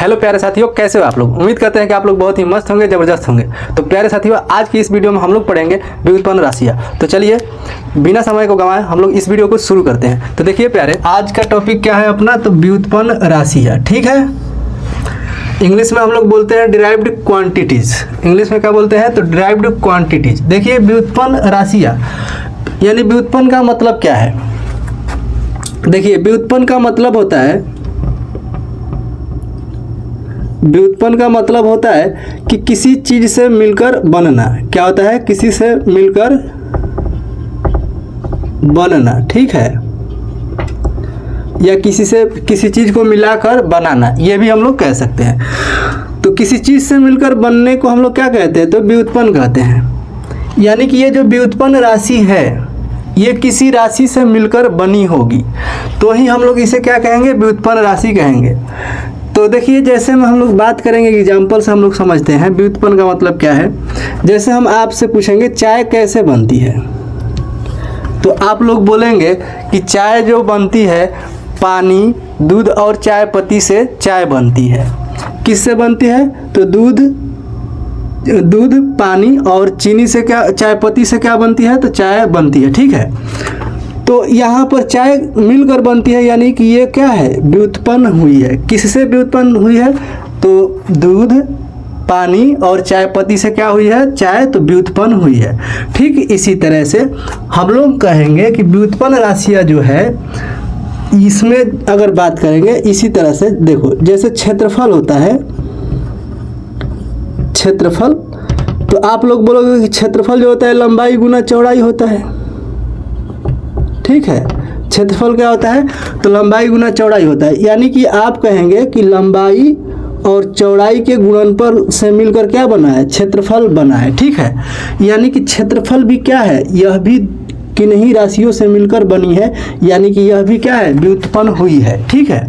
Hello प्यारे साथियों, कैसे हो आप लोग। उम्मीद करते हैं कि आप लोग बहुत ही मस्त होंगे, ज़बरदस्त होंगे। तो प्यारे साथियों, आज की इस वीडियो में हम लोग पढ़ेंगे व्युत्पन्न राशियाँ। तो चलिए बिना समय को गंवाए हम लोग इस वीडियो को शुरू करते हैं। तो देखिए प्यारे, आज का टॉपिक क्या है अपना, तो व्युत्पन्न राशियाँ। ठीक है, इंग्लिश में हम लोग बोलते हैं डिराइव्ड क्वांटिटीज़। इंग्लिश में क्या बोलते हैं, तो डिराइव्ड क्वांटिटीज़। देखिए व्युत्पन्न राशियाँ यानी व्युत्पन्न का मतलब क्या है। देखिए व्युत्पन्न का मतलब होता है, व्युत्पन्न का मतलब होता है कि किसी चीज से मिलकर बनना। क्या होता है, किसी से मिलकर बनना। ठीक है, या किसी चीज को मिलाकर बनाना, ये भी हम लोग कह सकते हैं। तो किसी चीज से मिलकर बनने को हम लोग क्या कहते हैं, तो व्युत्पन्न कहते हैं। यानी कि ये जो व्युत्पन्न राशि है ये किसी राशि से मिलकर बनी होगी, तो ही हम लोग इसे क्या कहेंगे, व्युत्पन्न राशि कहेंगे। तो देखिए जैसे में हम लोग बात करेंगे, एग्जाम्पल से हम लोग समझते हैं व्युत्पन्न का मतलब क्या है। जैसे हम आपसे पूछेंगे चाय कैसे बनती है, तो आप लोग बोलेंगे कि चाय जो बनती है पानी, दूध और चाय पत्ती से चाय बनती है। किससे बनती है, तो दूध पानी और चीनी से क्या, चाय पत्ती से क्या बनती है, तो चाय बनती है। ठीक है, तो यहाँ पर चाय मिलकर बनती है, यानी कि ये क्या है, व्युत्पन्न हुई है। किससे व्युत्पन्न हुई है, तो दूध पानी और चाय पत्ती से क्या हुई है, चाय, तो व्युत्पन्न हुई है। ठीक इसी तरह से हम लोग कहेंगे कि व्युत्पन्न राशियाँ जो है इसमें अगर बात करेंगे इसी तरह से, देखो जैसे क्षेत्रफल होता है, क्षेत्रफल, तो आप लोग बोलोगे कि क्षेत्रफल जो होता है लंबाई गुना चौड़ाई होता है। ठीक है, क्षेत्रफल क्या होता है, तो लंबाई गुना चौड़ाई होता है। यानी कि आप कहेंगे कि लंबाई और चौड़ाई के गुणनफल से मिलकर क्या बना है, क्षेत्रफल बना है। ठीक है, यानी कि क्षेत्रफल भी क्या है, यह भी किन्हीं राशियों से मिलकर बनी है, यानी कि यह भी क्या है, व्युत्पन्न हुई है। ठीक है,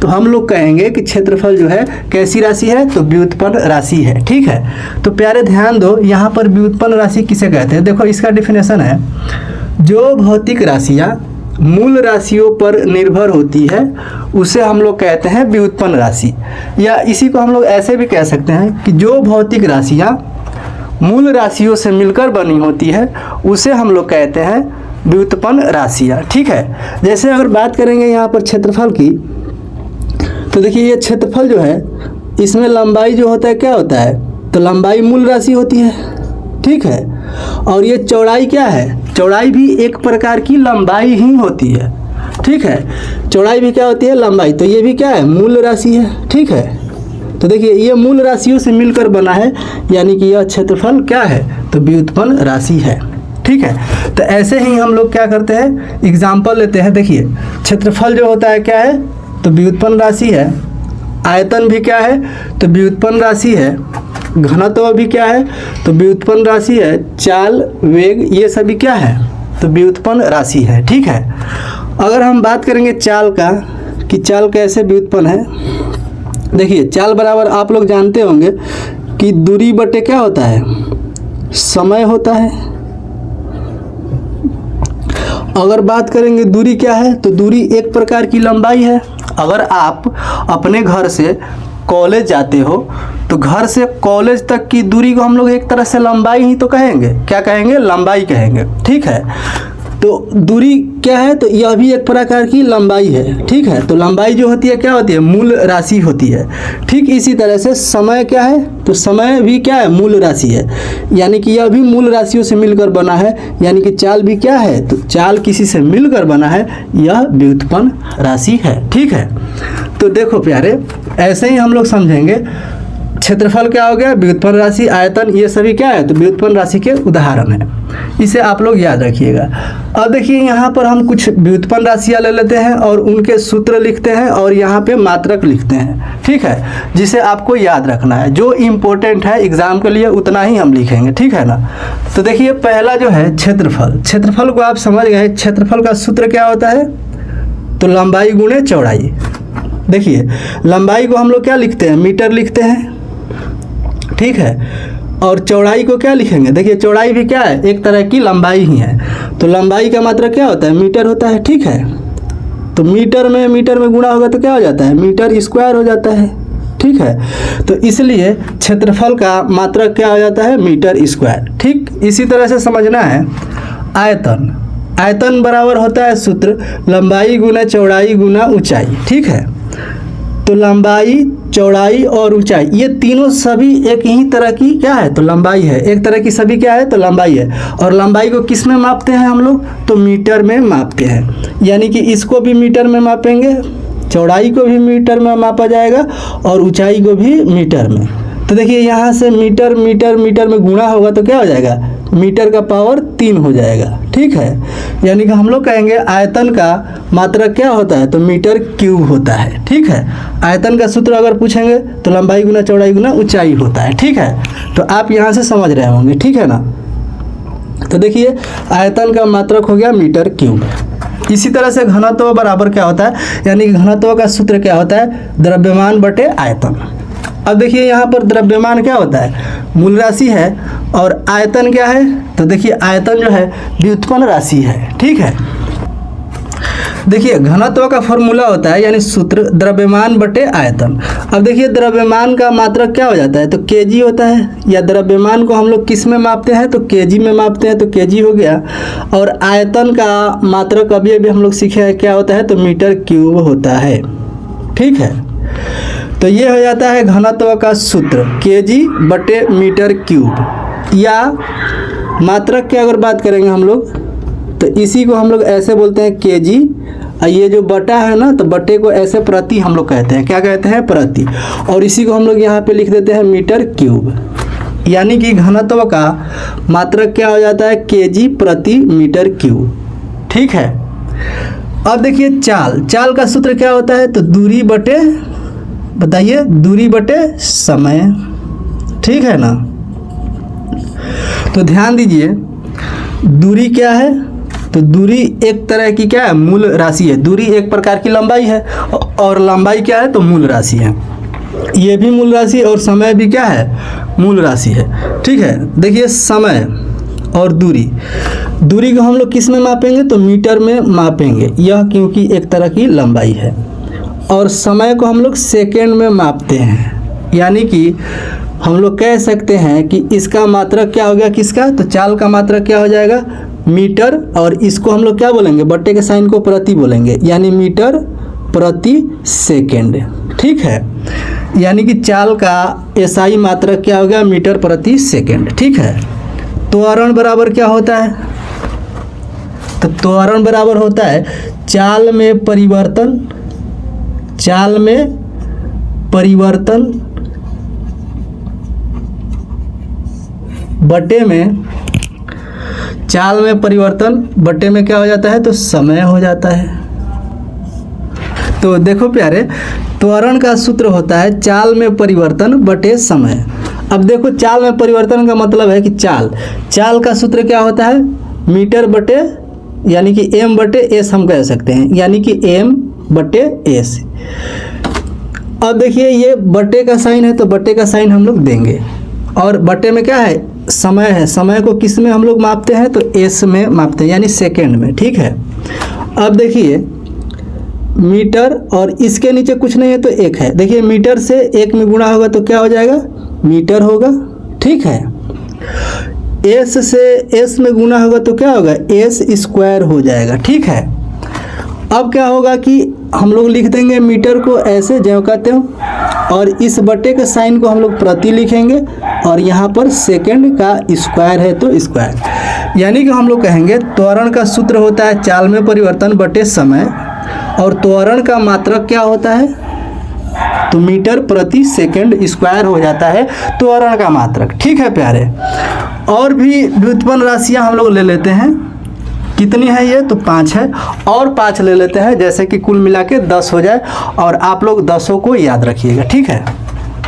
तो हम लोग कहेंगे कि क्षेत्रफल जो है कैसी राशि है, तो व्युत्पन्न राशि है। ठीक है, तो प्यारे ध्यान दो, यहाँ पर व्युत्पन्न राशि किसे कहते हैं। देखो इसका डिफिनेशन है, जो भौतिक राशियाँ मूल राशियों पर निर्भर होती है उसे हम लोग कहते हैं व्युत्पन्न राशि। या इसी को हम लोग ऐसे भी कह सकते हैं कि जो भौतिक राशियाँ मूल राशियों से मिलकर बनी होती है उसे हम लोग कहते हैं व्युत्पन्न राशियाँ। ठीक है, जैसे अगर बात करेंगे यहाँ पर क्षेत्रफल की, तो देखिए ये क्षेत्रफल जो है इसमें लंबाई जो होता है क्या होता है, तो लंबाई मूल राशि होती है। ठीक है, और ये चौड़ाई क्या है, चौड़ाई भी एक प्रकार की लंबाई ही होती है। ठीक है, चौड़ाई भी क्या होती है, लंबाई, तो ये भी क्या है, मूल राशि है। ठीक है, तो देखिए ये मूल राशियों से मिलकर बना है, यानी कि यह क्षेत्रफल क्या है, तो व्युत्पन्न राशि है। ठीक है, तो ऐसे ही हम लोग क्या करते हैं, एग्जाम्पल लेते हैं। देखिए क्षेत्रफल जो होता है क्या है, तो व्युत्पन्न राशि है। आयतन भी क्या है, तो व्युत्पन्न राशि है। घनत्व भी क्या है, तो व्युत्पन्न राशि है। चाल, वेग, ये सभी क्या है, तो व्युत्पन्न राशि है। ठीक है, अगर हम बात करेंगे चाल का, कि चाल कैसे व्युत्पन्न है। देखिए चाल बराबर आप लोग जानते होंगे कि दूरी बटे क्या होता है, समय होता है। अगर बात करेंगे दूरी क्या है, तो दूरी एक प्रकार की लंबाई है। अगर आप अपने घर से कॉलेज जाते हो तो घर से कॉलेज तक की दूरी को हम लोग एक तरह से लंबाई ही तो कहेंगे। क्या कहेंगे, लंबाई कहेंगे। ठीक है, तो दूरी क्या है, तो यह भी एक प्रकार की लंबाई है। ठीक है, तो लंबाई जो होती है क्या होती है, मूल राशि होती है। ठीक इसी तरह से समय क्या है, तो समय भी क्या है, मूल राशि है। यानी कि यह भी मूल राशियों से मिलकर बना है। यानी कि चाल भी क्या है, तो चाल किसी से मिलकर बना है, यह व्युत्पन्न राशि है। ठीक है, तो देखो प्यारे, ऐसे ही हम लोग समझेंगे। क्षेत्रफल क्या हो गया, व्युत्पन्न राशि। आयतन, ये सभी क्या है, तो व्युत्पन्न राशि के उदाहरण है। इसे आप लोग याद रखिएगा। अब देखिए यहाँ पर हम कुछ व्युत्पन्न राशियाँ ले लेते हैं और उनके सूत्र लिखते हैं और यहाँ पे मात्रक लिखते हैं। ठीक है, जिसे आपको याद रखना है, जो इम्पोर्टेंट है एग्जाम के लिए उतना ही हम लिखेंगे। ठीक है ना, तो देखिए पहला जो है क्षेत्रफल। क्षेत्रफल को आप समझ गए, क्षेत्रफल का सूत्र क्या होता है, तो लंबाई गुणे चौड़ाई। देखिए लंबाई को हम लोग क्या लिखते हैं, मीटर लिखते हैं। ठीक है, और चौड़ाई को क्या लिखेंगे, देखिए चौड़ाई भी क्या है, एक तरह की लंबाई ही है। तो लंबाई का मात्रा क्या होता है, मीटर होता है। ठीक है, तो मीटर में गुणा होगा तो क्या हो जाता है, मीटर स्क्वायर हो जाता है। ठीक है। तो इसलिए क्षेत्रफल का मात्रक क्या हो जाता है, मीटर स्क्वायर। ठीक इसी तरह से समझना है आयतन। आयतन बराबर होता है सूत्र लंबाई गुना चौड़ाई गुना ऊंचाई। ठीक है, तो लंबाई चौड़ाई और ऊंचाई ये तीनों सभी एक ही तरह की क्या है, तो लंबाई है। एक तरह की सभी क्या है, तो लंबाई है। और लंबाई को किस में मापते हैं हम लोग, तो मीटर में मापते हैं। यानी कि इसको भी मीटर में मापेंगे, चौड़ाई को भी मीटर में मापा जाएगा और ऊंचाई को भी मीटर में। तो देखिए यहाँ से मीटर मीटर मीटर में गुणा होगा तो क्या हो जाएगा, मीटर का पावर 3 हो जाएगा। ठीक है, यानी कि हम लोग कहेंगे आयतन का मात्रक क्या होता है, तो मीटर क्यूब होता है। ठीक है, आयतन का सूत्र अगर पूछेंगे तो लंबाई गुना चौड़ाई गुना ऊंचाई होता है। ठीक है, तो आप यहाँ से समझ रहे होंगे। ठीक है ना, तो देखिए आयतन का मात्रक हो गया मीटर क्यूब। इसी तरह से घनत्व बराबर क्या होता है, यानी कि घनत्व का सूत्र क्या होता है, द्रव्यमान बटे आयतन। अब देखिए यहाँ पर द्रव्यमान क्या होता है, मूल राशि है, और आयतन क्या है, तो देखिए आयतन जो है व्युत्पन्न राशि है। ठीक है, देखिए घनत्व का फॉर्मूला होता है यानी सूत्र द्रव्यमान बटे आयतन। अब देखिए द्रव्यमान का मात्रक क्या हो जाता है, तो केजी होता है, या द्रव्यमान को हम लोग किस में मापते हैं, तो केजी में मापते हैं, तो केजी हो गया। और आयतन का मात्रक अभी अभी हम लोग सीखे हैं क्या होता है, तो मीटर क्यूब होता है। ठीक है, तो ये हो जाता है घनत्व का सूत्र केजी बटे मीटर क्यूब। या मात्रक की अगर बात करेंगे हम लोग तो इसी को हम लोग ऐसे बोलते हैं केजी, और ये जो बटा है ना, तो बटे को ऐसे प्रति हम लोग कहते हैं, क्या कहते हैं, प्रति। और इसी को हम लोग यहाँ पे लिख देते हैं मीटर क्यूब। यानी कि घनत्व का मात्रक क्या हो जाता है, केजी प्रति मीटर क्यूब। ठीक है, अब देखिए चाल का सूत्र क्या होता है, तो दूरी बटे, बताइए, दूरी बटे समय। ठीक है ना, तो ध्यान दीजिए दूरी क्या है, तो दूरी एक तरह की क्या है, मूल राशि है। दूरी एक प्रकार की लंबाई है, और लंबाई क्या है, तो मूल राशि है। ये भी मूल राशि और समय भी क्या है, मूल राशि है। ठीक है, देखिए समय और दूरी को हम लोग किस में मापेंगे, तो मीटर में मापेंगे, यह क्योंकि एक तरह की लंबाई है। और समय को हम लोग सेकेंड में मापते हैं। यानी कि हम लोग कह सकते हैं कि इसका मात्रक क्या हो गया, किसका, तो चाल का मात्रक क्या हो जाएगा, मीटर, और इसको हम लोग क्या बोलेंगे, बट्टे के साइन को प्रति बोलेंगे, यानी मीटर प्रति सेकेंड। ठीक है, यानी कि चाल का एसआई मात्रक क्या हो गया, मीटर प्रति सेकेंड। ठीक है, त्वरण बराबर क्या होता है, तो त्वरण बराबर होता है चाल में परिवर्तन बटे में, चाल में परिवर्तन बटे में क्या हो जाता है, तो समय हो जाता है। तो देखो प्यारे, त्वरण का सूत्र होता है चाल में परिवर्तन बटे समय। अब देखो चाल में परिवर्तन का मतलब है कि चाल का सूत्र क्या होता है, मीटर बटे, यानी कि m बटे s हम कह सकते हैं, यानी कि m बटे s। अब देखिए ये बटे का साइन है, तो बटे का साइन हम लोग देंगे, और बटे में क्या है, समय है। समय को किस में हम लोग मापते हैं, तो s में मापते हैं, यानी सेकेंड में। ठीक है, अब देखिए मीटर, और इसके नीचे कुछ नहीं है तो 1 है। देखिए मीटर से 1 में गुणा होगा तो क्या हो जाएगा, मीटर होगा। ठीक है, s से s में गुणा होगा तो क्या होगा, s स्क्वायर हो जाएगा। ठीक है, अब क्या होगा कि हम लोग लिख देंगे मीटर को ऐसे ज्यों का त्यों, और इस बटे के साइन को हम लोग प्रति लिखेंगे, और यहाँ पर सेकंड का स्क्वायर है तो स्क्वायर। यानी कि हम लोग कहेंगे त्वरण का सूत्र होता है चाल में परिवर्तन बटे समय, और त्वरण का मात्रक क्या होता है, तो मीटर प्रति सेकंड स्क्वायर हो जाता है त्वरण का मात्रक। ठीक है प्यारे, और भी व्युत्पन्न राशियाँ हम लोग ले लेते हैं। कितनी है ये, तो 5 है, और 5 ले लेते हैं, जैसे कि कुल मिला के 10 हो जाए, और आप लोग 10 को याद रखिएगा। ठीक है,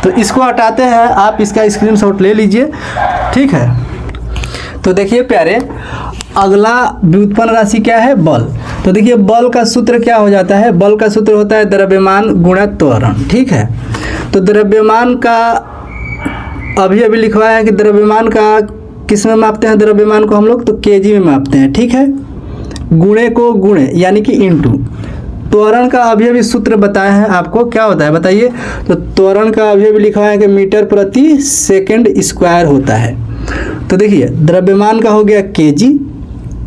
तो इसको हटाते हैं, आप इसका स्क्रीनशॉट ले लीजिए। ठीक है, तो देखिए प्यारे, अगला व्युत्पन्न राशि क्या है, बल। तो देखिए बल का सूत्र क्या हो जाता है, बल का सूत्र होता है द्रव्यमान गुणा त्वरण। ठीक है, तो द्रव्यमान का अभी अभी लिखवाया है कि द्रव्यमान का किस में मापते हैं, द्रव्यमान को हम लोग तो केजी में मापते हैं। ठीक है, गुणे को गुणे यानी कि इनटू, त्वरण का अभी सूत्र बताए हैं आपको, क्या होता है बताइए। तो त्वरण का अभी लिखा है कि मीटर प्रति सेकंड स्क्वायर होता है। तो देखिए द्रव्यमान का हो गया केजी,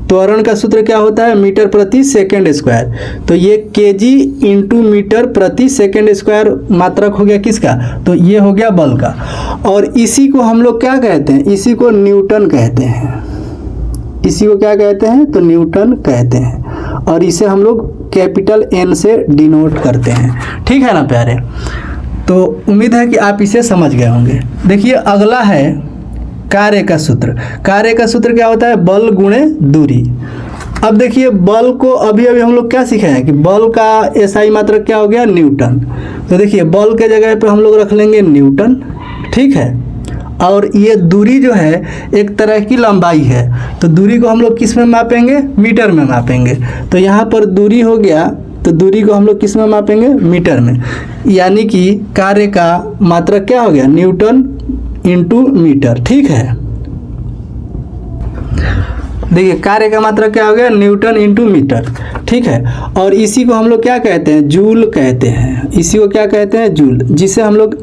त्वरण का सूत्र क्या होता है मीटर प्रति सेकंड स्क्वायर। तो ये केजी इंटू मीटर प्रति सेकंड स्क्वायर मात्रक हो गया किसका, तो ये हो गया बल का। और इसी को हम लोग क्या कहते हैं, इसी को न्यूटन कहते हैं। इसी को क्या कहते हैं, तो न्यूटन कहते हैं। और इसे हम लोग कैपिटल एन से डिनोट करते हैं। ठीक है ना प्यारे। तो उम्मीद है कि आप इसे समझ गए होंगे। देखिए अगला है कार्य का सूत्र। कार्य का सूत्र क्या होता है, बल गुणे दूरी। अब देखिए बल को अभी हम लोग क्या सीखे हैं कि बल का एसआई मात्रक क्या हो गया, न्यूटन। तो देखिए बल के जगह पे हम लोग रख लेंगे न्यूटन। ठीक है। और ये दूरी जो है एक तरह की लंबाई है, तो दूरी को हम लोग किस में मापेंगे, मीटर में मापेंगे। तो यहाँ पर दूरी हो गया, तो दूरी को हम लोग किस में मापेंगे, मीटर में। यानी कि कार्य का मात्रक क्या हो गया, न्यूटन इंटू मीटर। ठीक है। देखिए कार्य का मात्रक क्या हो गया, न्यूटन इंटू मीटर। ठीक है। और इसी को हम लोग क्या कहते हैं, जूल कहते हैं। इसी को क्या कहते हैं, जूल, जिसे हम लोग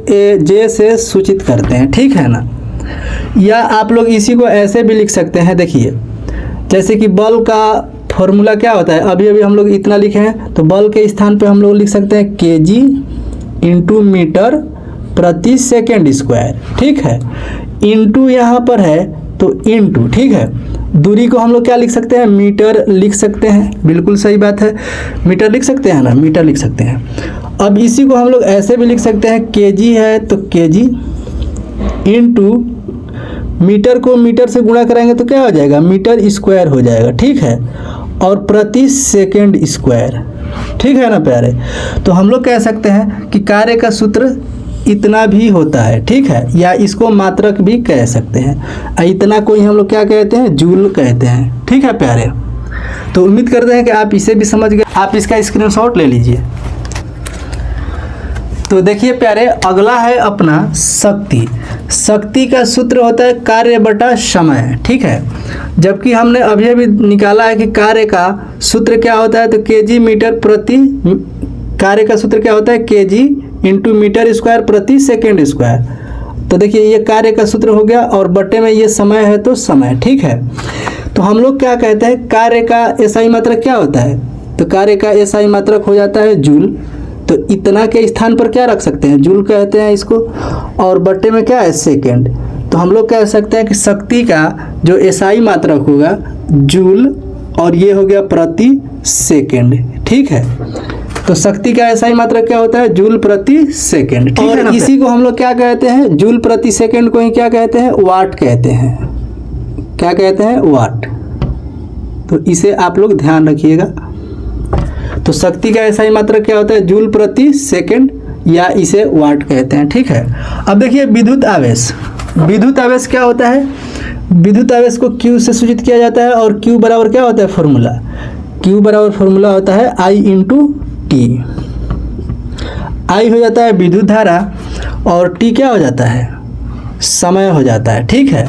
जे से सूचित करते हैं। ठीक है ना। या आप लोग इसी को ऐसे भी लिख सकते हैं। देखिए जैसे कि बल का फॉर्मूला क्या होता है, अभी हम लोग इतना लिखे हैं, तो बल के स्थान पे हम लोग लिख सकते हैं केजी इंटू मीटर प्रति सेकेंड स्क्वायर। ठीक है। इंटू यहाँ पर है तो इंटू। ठीक है। दूरी को हम लोग क्या लिख सकते हैं, मीटर लिख सकते हैं। बिल्कुल सही बात है, मीटर लिख सकते हैं ना, मीटर लिख सकते हैं। अब इसी को हम लोग ऐसे भी लिख सकते हैं, केजी है तो केजी इंटू मीटर को मीटर से गुणा कराएंगे तो क्या हो जाएगा, मीटर स्क्वायर हो जाएगा। ठीक है। और प्रति सेकेंड स्क्वायर। ठीक है ना प्यारे। तो हम लोग कह सकते हैं कि कार्य का सूत्र इतना भी होता है। ठीक है। या इसको मात्रक भी कह सकते हैं। इतना को ही हम लोग क्या कहते हैं, जूल कहते हैं। ठीक है प्यारे। तो उम्मीद करते हैं कि आप इसे भी समझ गए। आप इसका स्क्रीनशॉट ले लीजिए। तो देखिए प्यारे अगला है अपना शक्ति। शक्ति का सूत्र होता है कार्य बटा समय। ठीक है। जबकि हमने अभी निकाला है कि कार्य का सूत्र क्या होता है, तो केजी मीटर प्रति, कार्य का सूत्र क्या होता है, केजी इंटू मीटर स्क्वायर प्रति सेकेंड स्क्वायर। तो देखिए ये कार्य का सूत्र हो गया, और बटे में ये समय है तो समय। ठीक है। तो हम लोग क्या कहते हैं, कार्य का एसआई मात्रक क्या होता है, तो कार्य का एसआई मात्रक हो जाता है जूल। तो इतना के स्थान पर क्या रख सकते हैं, जूल कहते हैं इसको, और बटे में क्या है, सेकेंड। तो हम लोग कह सकते हैं कि शक्ति का जो एसआई मात्रक होगा जूल, और ये हो गया प्रति सेकेंड। ठीक है। तो शक्ति का एसआई मात्रक क्या होता है, जूल प्रति सेकेंड। ठीक है ना। इसी को हम लोग क्या कहते हैं, जूल प्रति सेकेंड को ही क्या कहते हैं, वाट कहते हैं। क्या कहते हैं, वाट। तो इसे आप लोग ध्यान रखिएगा। तो शक्ति का एसआई मात्रक क्या होता है, जूल प्रति सेकेंड, या इसे वाट कहते हैं। ठीक है। अब देखिए विद्युत आवेश। विद्युत आवेश क्या होता है, विद्युत आवेश को Q से सूचित किया जाता है। और Q बराबर क्या होता है, फॉर्मूला, Q बराबर फॉर्मूला होता है I इंटू टी। I हो जाता है विद्युत धारा, और T क्या हो जाता है, समय हो जाता है। ठीक है।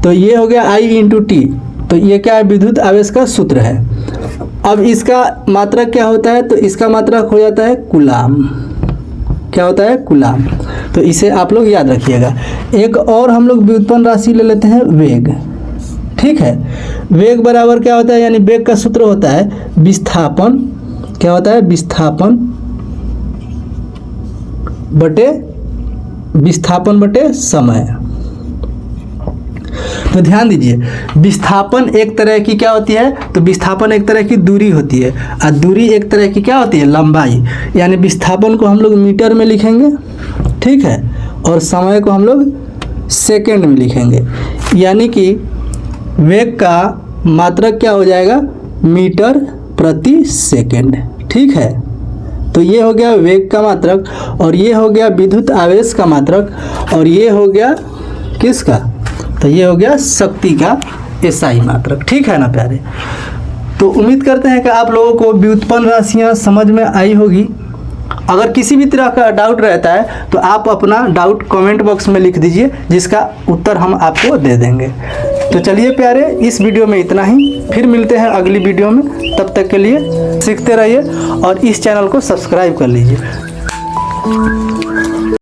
तो ये हो गया I इंटू टी। तो ये क्या है, विद्युत आवेश का सूत्र है। अब इसका मात्रक क्या होता है, तो इसका मात्रक हो जाता है कूलाम। क्या होता है, कूलाम। तो इसे आप लोग याद रखिएगा। एक और हम लोग व्युत्पन्न राशि ले लेते हैं, वेग। ठीक है। वेग बराबर क्या होता है, यानी वेग का सूत्र होता है विस्थापन। क्या होता है, विस्थापन बटे समय। तो ध्यान दीजिए, विस्थापन एक तरह की क्या होती है, तो विस्थापन एक तरह की दूरी होती है, और दूरी एक तरह की क्या होती है, लंबाई। यानी विस्थापन को हम लोग मीटर में लिखेंगे। ठीक है। और समय को हम लोग सेकंड में लिखेंगे। यानी कि वेग का मात्रक क्या हो जाएगा, मीटर प्रति सेकंड। ठीक है। तो ये हो गया वेग का मात्रक, और ये हो गया विद्युत आवेश का मात्रक, और ये हो गया किसका, तो ये हो गया शक्ति का एसआई मात्रक। ठीक है ना प्यारे। तो उम्मीद करते हैं कि आप लोगों को व्युत्पन्न राशियाँ समझ में आई होगी। अगर किसी भी तरह का डाउट रहता है तो आप अपना डाउट कमेंट बॉक्स में लिख दीजिए, जिसका उत्तर हम आपको दे देंगे। तो चलिए प्यारे, इस वीडियो में इतना ही, फिर मिलते हैं अगली वीडियो में। तब तक के लिए सीखते रहिए और इस चैनल को सब्सक्राइब कर लीजिए।